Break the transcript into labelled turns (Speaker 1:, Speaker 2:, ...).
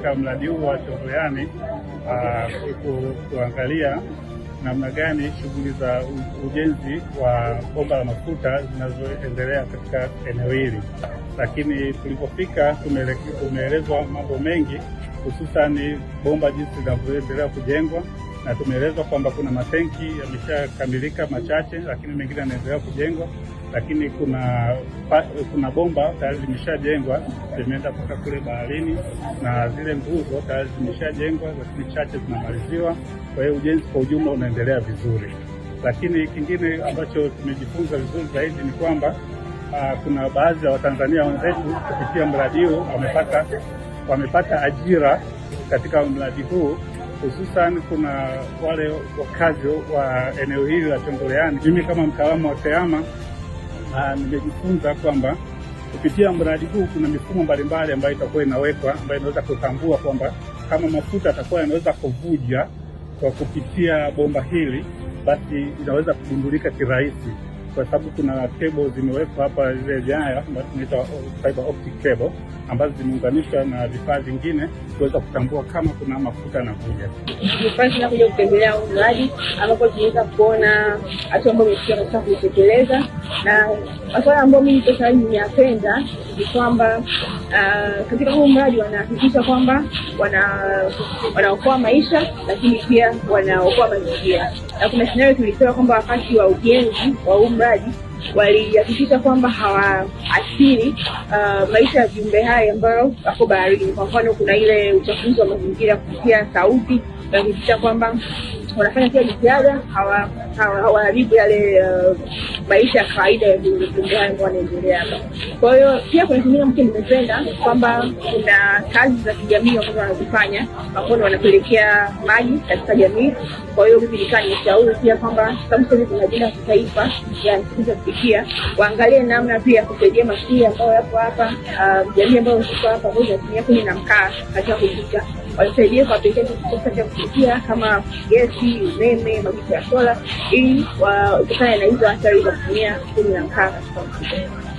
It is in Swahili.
Speaker 1: katika mradi huu wa Chongoleani kuangalia namna gani shughuli za ujenzi wa bomba la mafuta zinazoendelea katika eneo hili. Lakini tulipofika tumeelezwa mambo mengi, hususan bomba jinsi linavyoendelea kujengwa, na tumeelezwa kwamba kuna matenki yameshakamilika machache, lakini mengine yanaendelea kujengwa. Lakini kuna bomba tayari limeshajengwa, zimeenda mpaka kule baharini, na zile nguzo tayari zimeshajengwa, lakini chache zinamaliziwa. Kwa hiyo ujenzi kwa ujumla unaendelea vizuri. Lakini kingine ambacho tumejifunza vizuri zaidi ni kwamba kuna baadhi ya Watanzania wenzetu kupitia mradi huu wamepata ajira katika mradi huu, hususan kuna wale wakazi wa eneo hili la Chongoleani. Mimi kama mtaalamu wa TEHAMA nimejifunza kwamba kupitia mradi huu kuna mifumo mbalimbali ambayo itakuwa inawekwa, ambayo inaweza kutambua kwamba kama mafuta yatakuwa yanaweza kuvuja kwa kupitia bomba hili, basi inaweza kugundulika kirahisi, kwa sababu kuna cable zimewekwa hapa, zile nyaya ambazo tunaita fiber optic cable, ambazo zimeunganishwa na vifaa vingine kuweza kutambua kama kuna mafuta yanavuja.
Speaker 2: Nilifanya kuja kutembelea mradi ambapo tunaweza kuona hatua ambayo imefikia katika kutekeleza, na masuala ambayo mimi pesa ninapenda ni kwamba katika huu mradi wanahakikisha kwamba wanaokoa maisha, lakini pia wanaokoa mazingira. Na kuna scenario tulisema kwamba wakati wa ujenzi wa huu mradi walihakikisha kwamba hawaathiri maisha ya viumbe hai ambao wako baharini. Kwa mfano, kuna ile uchafuzi wa mazingira kupitia sauti, kuhakikisha kwamba wanafanya kila jitihada hawaharibu yale maisha ya kawaida ya viumbe hai ambao wanaendelea hapa. Kwa hiyo pia kuna kingine ambacho nimependa kwamba kuna kazi za kijamii ambazo wanazifanya, ambao wanapelekea maji katika jamii. Kwa hiyo mimi nimeshauri pia kwamba sababu sasa kuna ajenda ya kitaifa ya nchi kufikia, waangalie namna pia kusaidia mashule ambayo yapo hapa, jamii ambayo iko hapa kwa kutumia kuni na mkaa katika kupika, walisaidie kwa pekee kikosa cha kufikia kama gesi, umeme, mafuta ya sola, ili kutokana na hizo athari za kutumia kuni na mkaa katika kupika.